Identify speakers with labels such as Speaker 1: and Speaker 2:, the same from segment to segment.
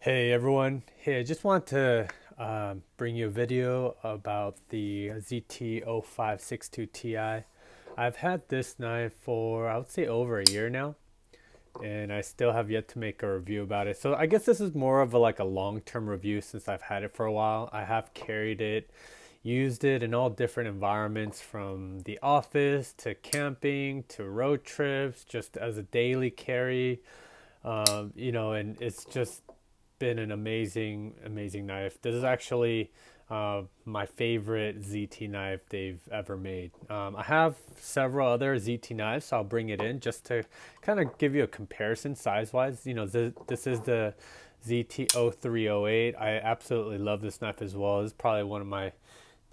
Speaker 1: Hey everyone, hey, I just want to bring you a video about the ZT-0562 Ti. I've had this knife for, I would say, over a year now, and I still have yet to make a review about it. So I guess this is more of a long-term review since I've had it for a while. I have carried it, used it in all different environments, from the office to camping to road trips, just as a daily carry. And it's just been an amazing knife. This is actually my favorite ZT knife they've ever made. I have several other ZT knives, so I'll bring it in just to kind of give you a comparison size-wise. This is the ZT-0308. I absolutely love this knife as well. It's probably one of my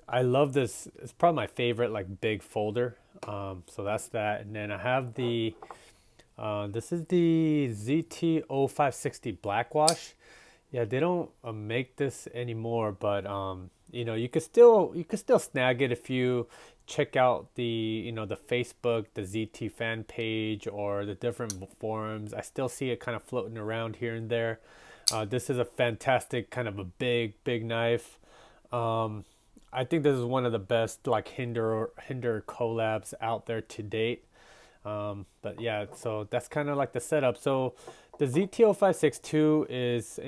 Speaker 1: I love this. It's probably my favorite like big folder. So that's that. And then I have this is the ZT-0560 Blackwash. Yeah, they don't make this anymore, but you could still snag it if you check out the Facebook, the ZT fan page, or the different forums. I still see it kind of floating around here and there. This is a fantastic kind of a big knife. Um, I think this is one of the best like Hinder collabs out there to date. But yeah, so that's kind of like the setup. So the ZT-0562 is,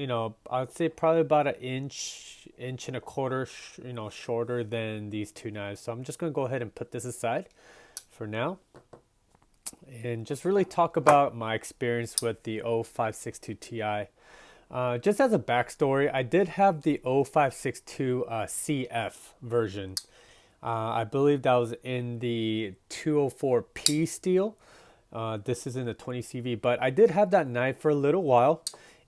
Speaker 1: I'd say probably about an inch and a quarter, shorter than these two knives. So I'm just gonna go ahead and put this aside for now and just really talk about my experience with the 0562 Ti. Just as a backstory, I did have the 0562 CF version. I believe that was in the 204P steel. This is in the 20CV, but I did have that knife for a little while,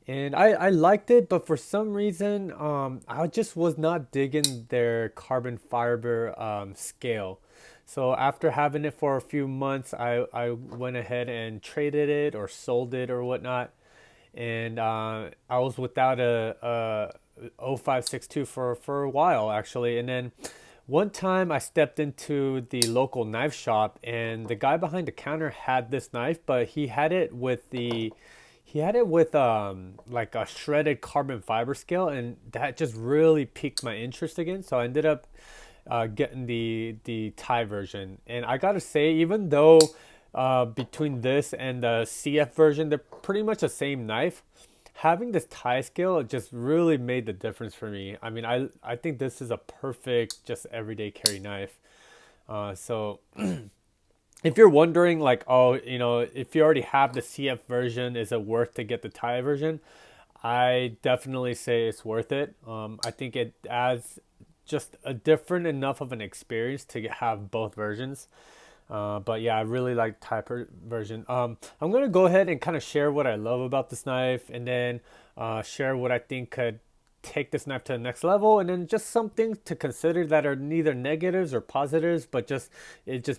Speaker 1: and I liked it, but for some reason, I just was not digging their carbon fiber scale. So after having it for a few months, I went ahead and traded it or sold it or whatnot, and I was without a 0562 for a while actually, and then one time I stepped into the local knife shop and the guy behind the counter had this knife, but he had it with like a shredded carbon fiber scale, and that just really piqued my interest again. So I ended up getting the Thai version. And I gotta say, even though between this and the CF version, they're pretty much the same knife, having this tie scale just really made the difference for me. I mean, I think this is a perfect just everyday carry knife. So if you're wondering like, oh, if you already have the CF version, is it worth to get the tie version? I definitely say it's worth it. I think it adds just a different enough of an experience to have both versions. But yeah, I really like type version. I'm gonna go ahead and kind of share what I love about this knife, and then share what I think could take this knife to the next level, and then just some things to consider that are neither negatives or positives, but just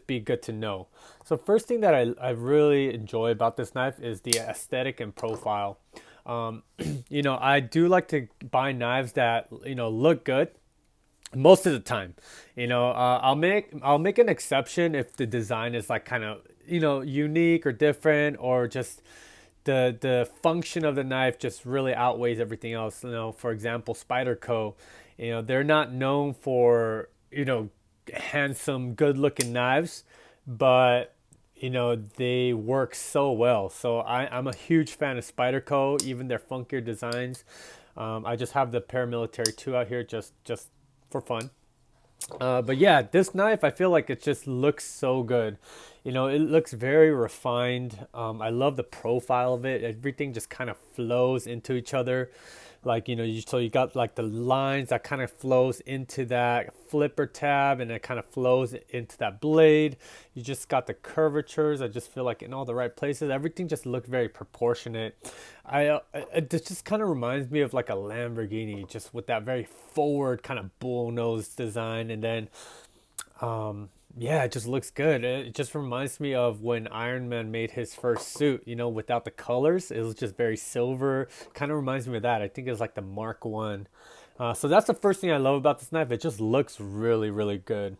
Speaker 1: be good to know. So first thing that I really enjoy about this knife is the aesthetic and profile. Um, I do like to buy knives that look good most of the time. I'll make an exception if the design is like kind of unique or different, or just the function of the knife just really outweighs everything else. For example, Spyderco, they're not known for handsome, good looking knives, but they work so well. So I'm a huge fan of Spyderco, even their funkier designs. I just have the paramilitary 2 out here just for fun. But yeah, this knife, I feel like it just looks so good. It looks very refined. I love the profile of it. Everything just kind of flows into each other. Like, so you got like the lines that kind of flows into that flipper tab, and it kind of flows into that blade. You just got the curvatures. I just feel like in all the right places, everything just looked very proportionate. It just kind of reminds me of like a Lamborghini, just with that very forward kind of bull nose design. And then yeah, it just looks good. It just reminds me of when Iron Man made his first suit, without the colors. It was just very silver. Kind of reminds me of that. I think it's like the Mark One. So that's the first thing I love about this knife. It just looks really good.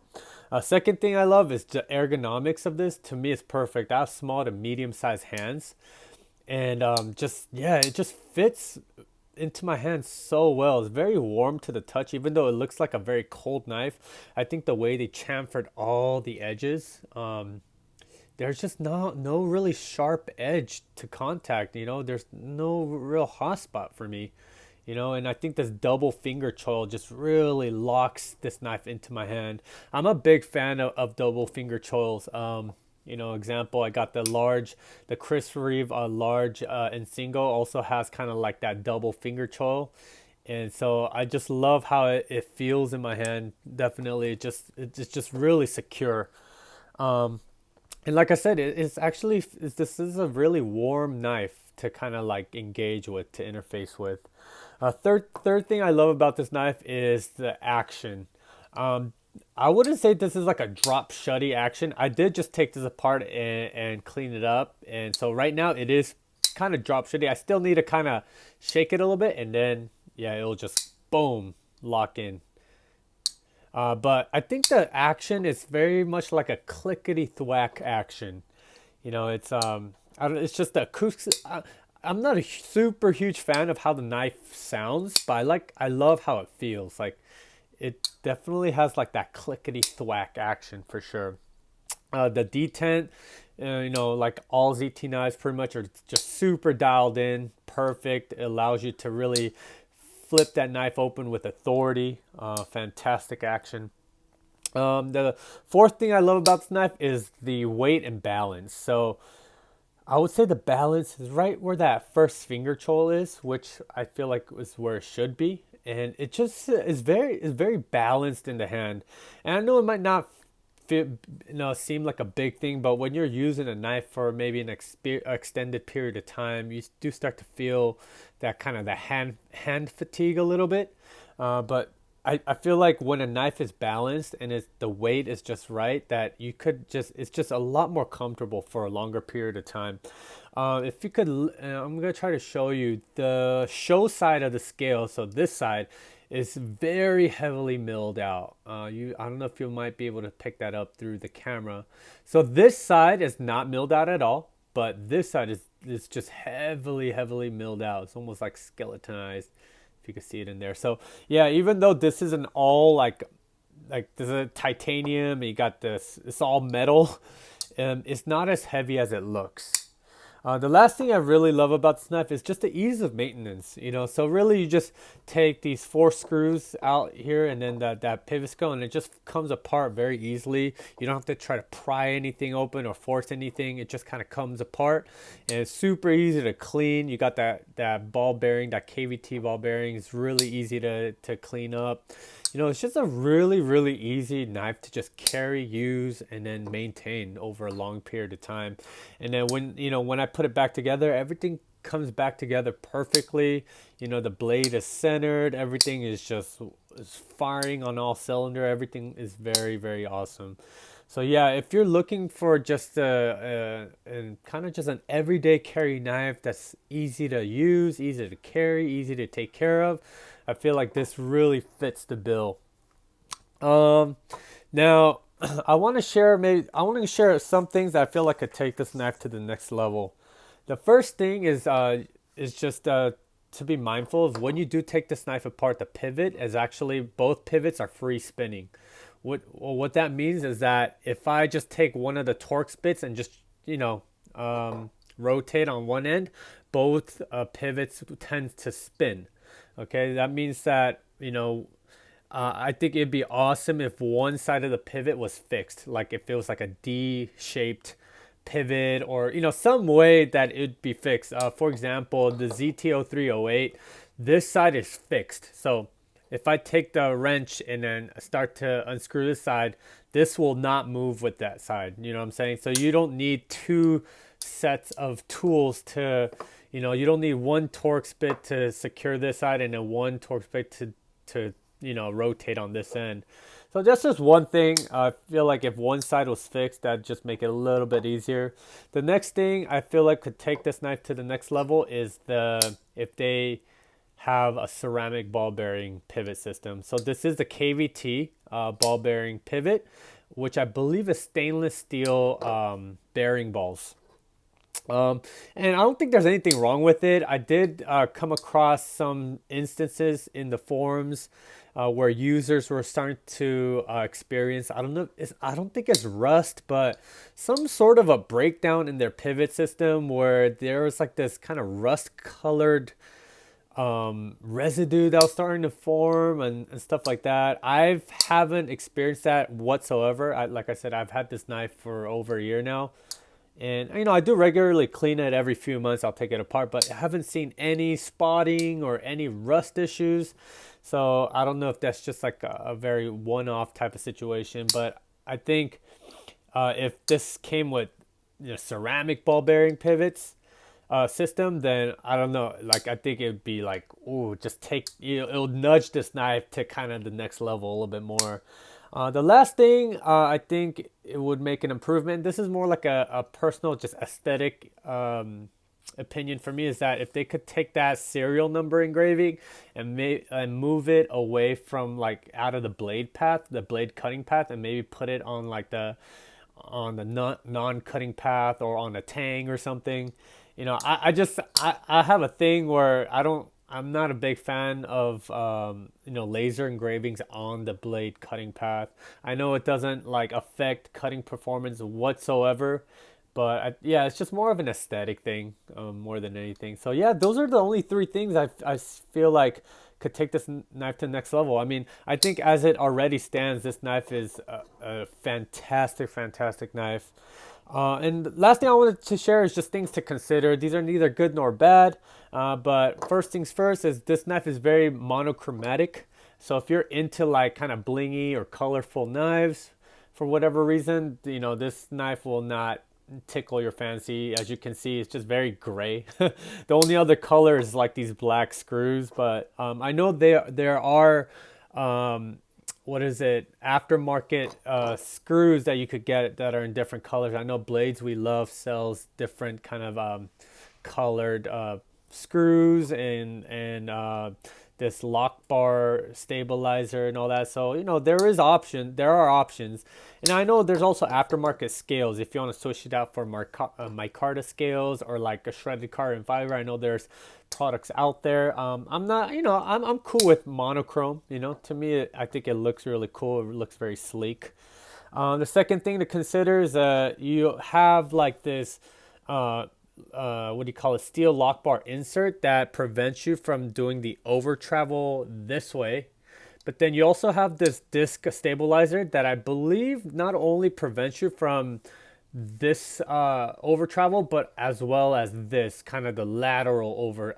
Speaker 1: Second thing I love is the ergonomics of this. To me, it's perfect. I have small to medium sized hands, and just yeah, it just fits into my hand so well. It's very warm to the touch, even though it looks like a very cold knife. I think the way they chamfered all the edges, there's just no really sharp edge to contact. There's no real hot spot for me. And I think this double finger choil just really locks this knife into my hand. I'm a big fan of double finger choils. Example, I got the Chris Reeve large and single also has kind of like that double finger choil. And so I just love how it feels in my hand. Definitely, it's just really secure. And like I said, this is a really warm knife to kind of like engage with, to interface with. Third thing I love about this knife is the action. I wouldn't say this is like a drop shutty action. I did just take this apart and clean it up, and so right now it is kind of drop shutty. I still need to kind of shake it a little bit, and then yeah, it'll just boom lock in. But I think the action is very much like a clickety thwack action. It's just the acoustic. I'm not a super huge fan of how the knife sounds, but I love how it feels. Like it definitely has like that clickety thwack action for sure. The detent, like all ZT knives pretty much are just super dialed in, perfect. It allows you to really flip that knife open with authority. Fantastic action. The fourth thing I love about this knife is the weight and balance. So I would say the balance is right where that first finger choil is, which I feel like is where it should be, and it just is very balanced in the hand. And I know it might not seem like a big thing, but when you're using a knife for maybe an extended period of time, you do start to feel that kind of the hand fatigue a little bit. But I feel like when a knife is balanced and the weight is just right, that it's just a lot more comfortable for a longer period of time. If you could, I'm gonna try to show you the show side of the scale. So this side is very heavily milled out. I don't know if you might be able to pick that up through the camera. So this side is not milled out at all, but this side is just heavily milled out. It's almost like skeletonized, if you can see it in there. So yeah, even though this isn't all like there's a titanium, and you got this, it's all metal, it's not as heavy as it looks. The last thing I really love about this knife is just the ease of maintenance. So really you just take these 4 screws out here and then that pivot screw, and it just comes apart very easily. You don't have to try to pry anything open or force anything. It just kind of comes apart, and it's super easy to clean. You got that ball bearing, that KVT ball bearing is really easy to clean up. It's just a really easy knife to just carry, use, and then maintain over a long period of time. And then when I put it back together, everything comes back together perfectly. The blade is centered. Everything is firing on all cylinder. Everything is very awesome. So yeah, if you're looking for just and kind of just an everyday carry knife that's easy to use, easy to carry, easy to take care of, I feel like this really fits the bill. Now I want to share some things that I feel like could take this knife to the next level. The first thing is just to be mindful of when you do take this knife apart. The pivot is actually, both pivots are free spinning. What that means is that if I just take one of the Torx bits and just rotate on one end, both pivots tend to spin. Okay, that means that I think it'd be awesome if one side of the pivot was fixed, like if it was like a D-shaped pivot, or some way that it'd be fixed. For example, the ZT0308, this side is fixed. So if I take the wrench and then start to unscrew this side, this will not move with that side. You know what I'm saying? So you don't need 2 sets of tools to, you don't need one Torx bit to secure this side and then one Torx bit to rotate on this end. So that's just one thing. I feel like if one side was fixed, that'd just make it a little bit easier. The next thing I feel like could take this knife to the next level is if they have a ceramic ball bearing pivot system. So this is the KVT ball bearing pivot, which I believe is stainless steel bearing balls. Um, and I don't think there's anything wrong with it. I did come across some instances in the forums where users were starting to experience, I don't know, I don't think it's rust, but some sort of a breakdown in their pivot system where there was like this kind of rust colored residue that was starting to form and stuff like that. I haven't experienced that whatsoever. Like I said, I've had this knife for over a year now. And I do regularly clean it every few months. I'll take it apart, but I haven't seen any spotting or any rust issues. So I don't know if that's just like a very one-off type of situation. But I think if this came with ceramic ball bearing pivots system, then I don't know. Like I think it'd be like, ooh, just take it'll nudge this knife to kind of the next level a little bit more. The last thing I think it would make an improvement. This is more like a personal, just aesthetic opinion for me. Is that if they could take that serial number engraving and move it away from like out of the blade path, the blade cutting path, and maybe put it on like the non-cutting path or on a tang or something. I have a thing where I'm not a big fan of laser engravings on the blade cutting path. I know it doesn't like affect cutting performance whatsoever, but yeah, it's just more of an aesthetic thing more than anything. So yeah, those are the only three things I feel like could take this knife to the next level. I mean, I think as it already stands, this knife is a fantastic, fantastic knife. And the last thing I wanted to share is just things to consider. These are neither good nor bad, but first things first is this knife is very monochromatic. So if you're into like kind of blingy or colorful knives, for whatever reason, this knife will not tickle your fancy. As you can see, it's just very gray. The only other color is like these black screws, but I know there are what is it, aftermarket screws that you could get that are in different colors. I know Blades We Love sells different kind of colored screws and this lock bar stabilizer and all that. So there are options, and I know there's also aftermarket scales if you want to switch it out for micarta scales or like a shredded carbon fiber. I know there's products out there. I'm not, I'm cool with monochrome. To me, I think it looks really cool. It looks very sleek. The second thing to consider is you have like this what do you call it, steel lock bar insert that prevents you from doing the over travel this way. But then you also have this disc stabilizer that I believe not only prevents you from this over travel, but as well as this kind of the lateral over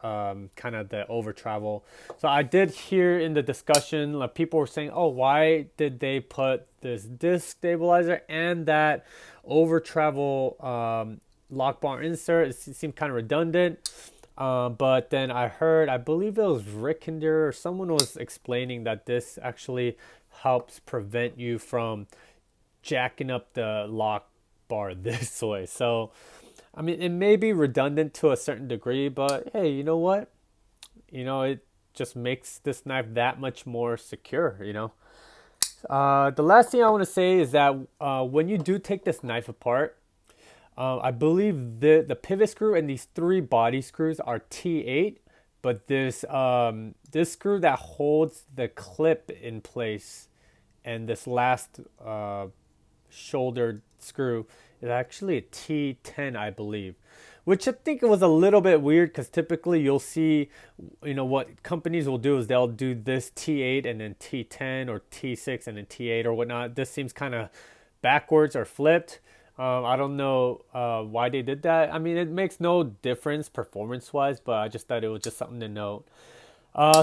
Speaker 1: kind of the over travel. So I did hear in the discussion, like people were saying, oh, why did they put this disc stabilizer and that over travel lock bar insert? It seemed kind of redundant. But then I believe it was Rick Kinder or someone was explaining that this actually helps prevent you from jacking up the lock bar this way. So, I mean, it may be redundant to a certain degree, but hey, you know what? It just makes this knife that much more secure, The last thing I want to say is that when you do take this knife apart, I believe the pivot screw and these three body screws are T8, but this screw that holds the clip in place and this last shouldered screw is actually a T10, I believe, which I think was a little bit weird because typically you'll see, what companies will do is they'll do this T8 and then T10 or T6 and then T8 or whatnot. This seems kind of backwards or flipped. I don't know why they did that. I mean, it makes no difference performance-wise, but I just thought it was just something to note.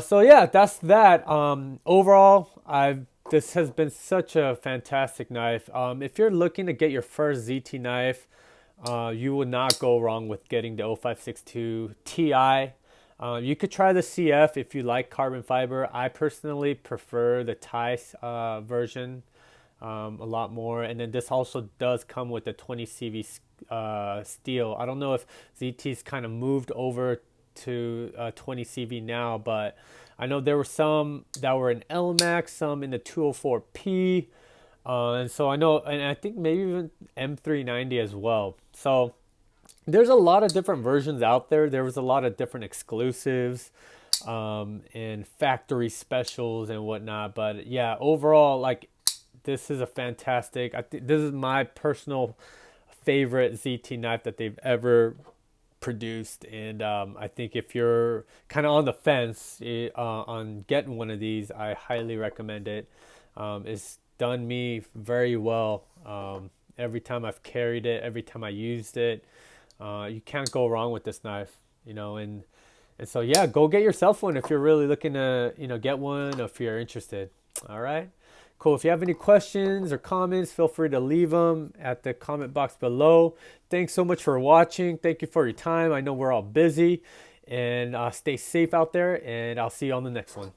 Speaker 1: So yeah, that's that. Overall, this has been such a fantastic knife. If you're looking to get your first ZT knife, you will not go wrong with getting the 0562 Ti. You could try the CF if you like carbon fiber. I personally prefer the Ti version a lot more. And then this also does come with the 20 CV steel. I don't know if ZT's kind of moved over to 20 CV now, but I know there were some that were in LMAX, some in the 204P, and so I know, and I think maybe even M390 as well. So there's a lot of different versions out there. There was a lot of different exclusives, and factory specials and whatnot. But yeah, overall, like, this is a fantastic. This is my personal favorite ZT knife that they've ever produced. And I think if you're kind of on the fence on getting one of these, I highly recommend it. It's done me very well. Every time I've carried it, every time I used it, you can't go wrong with this knife, and so yeah, go get yourself one if you're really looking to, get one, or if you're interested. All right. Cool. If you have any questions or comments, feel free to leave them at the comment box below. Thanks so much for watching. Thank you for your time. I know we're all busy, and stay safe out there, and I'll see you on the next one.